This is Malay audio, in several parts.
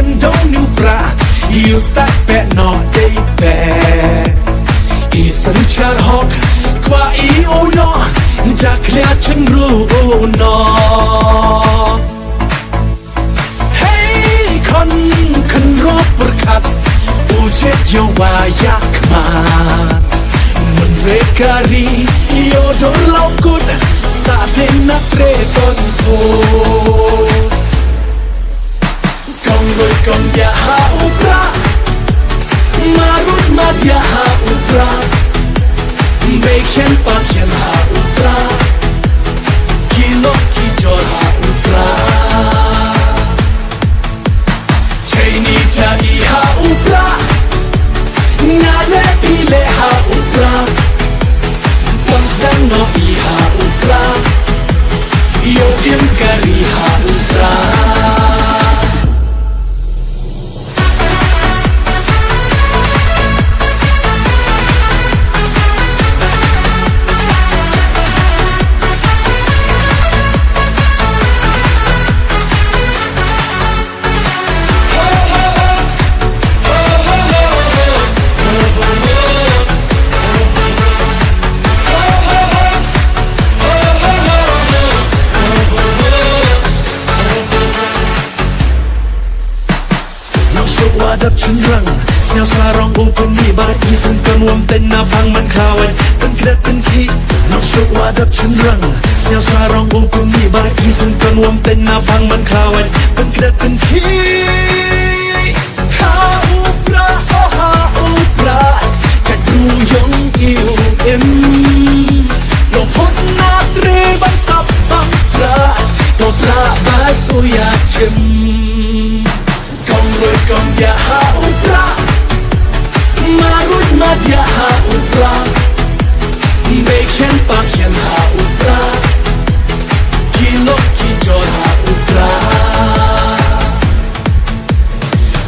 em đâu níu bra yêu stack pe no day pe i san char hok qua i o no jak lea chân ru no hey con kan ro perkat ujet yo wa yak ma Rekari yodor laukut satin na tretonto Kong roy kong ya ha upra marut mad ya ha upra Beken pakyan ha upra Kilo kijor ha upra Chaini cha i ha upra Ngale pile ha upra Ponsdan no iha upra Yo im kariha upra Wadap cenderang Siao sarong open ni Barat isen kan wam ten napang man kawan Pen kedat pen ki Nok stok wadap cenderang Siao sarong open ni Barat isen kan wam ten napang man kawan Pen kedat pen ki Ha upra oh ha upra Kat ruyong iu im Long hot na tre ban sap bang tra To tra bat uya cem Kong ya ha upra marut mad ya ha upra Beken pakyan ha upra Kilo kijor ha upra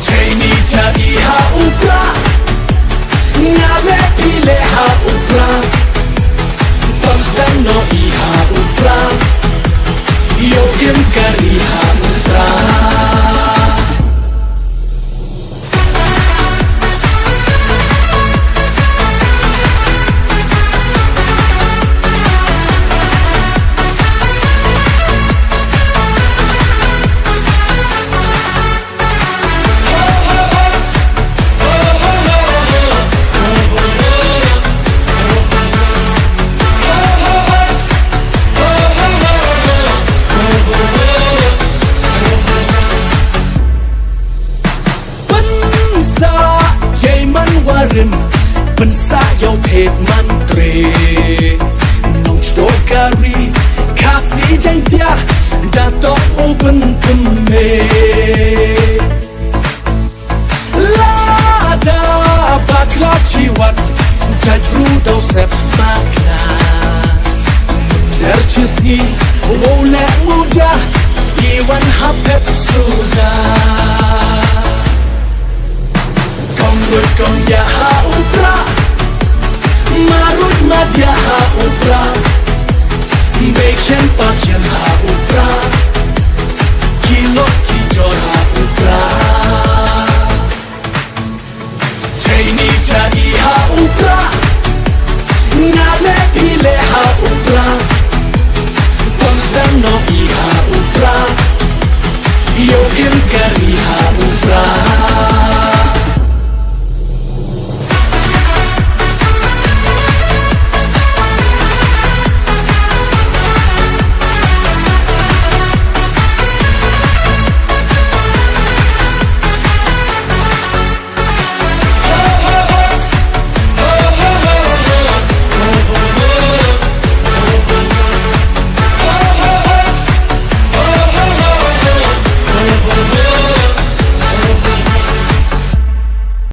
Chaini cha i ha upra Ngale pile ha upra Ponsdan no i ha upra Yo im kari ha upra Pensa yau pet mantre Nong stokari Kasih jai dia Dato open keme Lada bakla ciwat Jajru dau sep makna Dercisgi Wole muda Iwan hapet sudah Kong ya ha upra marut mad ya ha upra Beken pakyan ha upra Kilo kijor ha upra Chaini cha i ha upra Ngale pile ha upra Ponsdan no i ha upra Yo im kari ha upra